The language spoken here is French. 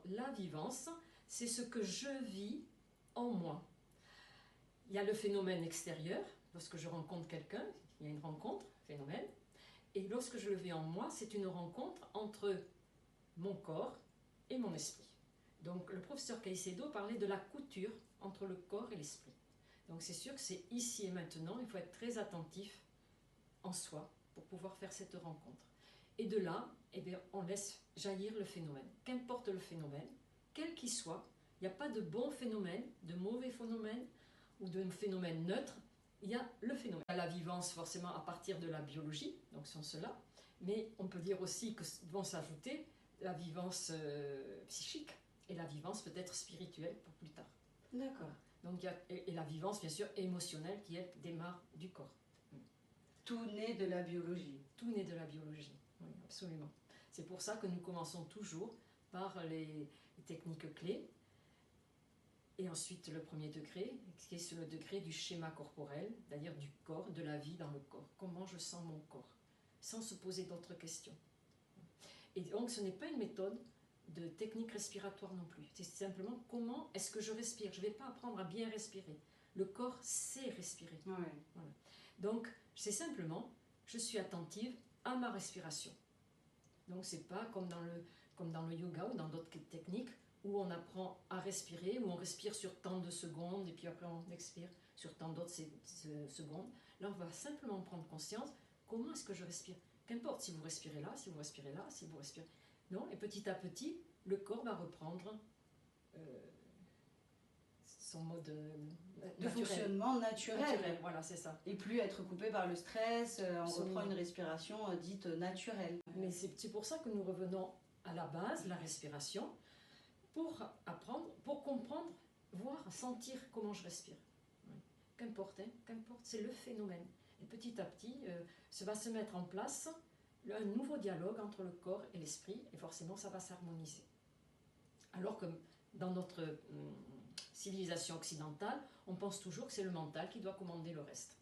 la vivance, c'est ce que je vis en moi. Il y a le phénomène extérieur, lorsque je rencontre quelqu'un, il y a une rencontre, phénomène, et lorsque je le vis en moi, c'est une rencontre entre mon corps et mon esprit. Donc le professeur Caicedo parlait de la couture entre le corps et l'esprit. Donc c'est sûr que c'est ici et maintenant, il faut être très attentif en soi pour pouvoir faire cette rencontre. Et de là, eh bien, on laisse jaillir le phénomène. Qu'importe le phénomène, quel qu'il soit, il n'y a pas de bon phénomène, de mauvais phénomène ou de phénomène neutre, il y a le phénomène. Il y a la vivance forcément à partir de la biologie, donc sans cela, mais on peut dire aussi que vont s'ajouter la vivance psychique et la vivance peut-être spirituelle pour plus tard. D'accord. Voilà. Donc, et la vivance bien sûr émotionnelle qui elle démarre du corps. Tout naît de la biologie. Tout naît de la biologie, oui, absolument. C'est pour ça que nous commençons toujours par les techniques clés et ensuite le premier degré, qui est sur le degré du schéma corporel, c'est-à-dire du corps, de la vie dans le corps. Comment je sens mon corps, sans se poser d'autres questions. Et donc ce n'est pas une méthode de technique respiratoire non plus. C'est simplement comment est-ce que je respire. Je ne vais pas apprendre à bien respirer. Le corps sait respirer. Ouais. Voilà. Donc c'est simplement, je suis attentive à ma respiration. Donc c'est pas comme dans le yoga ou dans d'autres techniques où on apprend à respirer, où on respire sur tant de secondes et puis après on expire sur tant d'autres secondes. Là on va simplement prendre conscience, comment est-ce que je respire? Qu'importe si vous respirez là, si vous respirez là, si vous respirez... Non, et petit à petit, le corps va reprendre son mode de fonctionnement naturel. Voilà, c'est ça. Et plus être coupé par le stress, on Absolument. reprend une respiration dite naturelle. Mais c'est pour ça que nous revenons à la base, la respiration, pour apprendre, pour comprendre, voir, sentir comment je respire. Oui. Qu'importe, c'est le phénomène. Et petit à petit, ça va se mettre en place un nouveau dialogue entre le corps et l'esprit, et forcément ça va s'harmoniser. Alors que dans notre civilisation occidentale, on pense toujours que c'est le mental qui doit commander le reste.